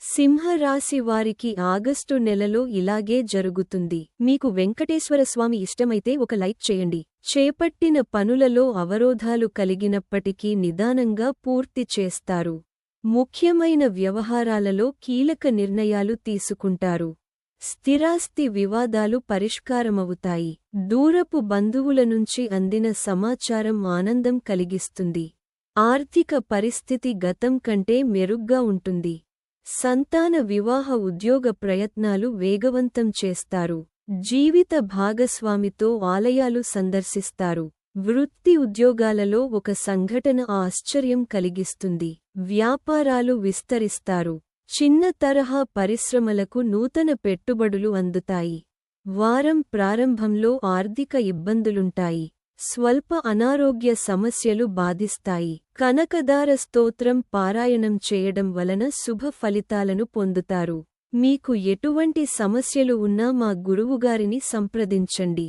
సింహరాశి వారికి ఆగస్టు నెలలో ఇలాగే జరుగుతుంది. మీకు వెంకటేశ్వరస్వామి ఇష్టమైతే ఒక లైక్ చేయండి. చేపట్టిన పనులలో అవరోధాలు కలిగినప్పటికీ నిదానంగా పూర్తి చేస్తారు. ముఖ్యమైన వ్యవహారాలలో కీలక నిర్ణయాలు తీసుకుంటారు. స్థిరాస్తి వివాదాలు పరిష్కారమవుతాయి. దూరపు బంధువుల నుంచి అందిన సమాచారం ఆనందం కలిగిస్తుంది. ఆర్థిక పరిస్థితి గతం కంటే మెరుగ్గా ఉంటుంది. సంతాన వివాహ ఉద్యోగ ప్రయత్నాలు వేగవంతం చేస్తారు. జీవిత భాగస్వామితో ఆలయాలు సందర్శిస్తారు. వృత్తి ఉద్యోగాలలో ఒక సంఘటన ఆశ్చర్యం కలిగిస్తుంది. వ్యాపారాలు విస్తరిస్తారు. చిన్న తరహా పరిశ్రమలకు నూతన పెట్టుబడులు అందుతాయి. వారం ప్రారంభంలో ఆర్థిక ఇబ్బందులుంటాయి. స్వల్ప అనారోగ్య సమస్యలు బాధిస్తాయి. కనకదార స్తోత్రం పారాయణం చేయడం వలన శుభ ఫలితాలను పొందుతారు. మీకు ఎటువంటి సమస్యలు ఉన్నా మా గురువుగారిని సంప్రదించండి.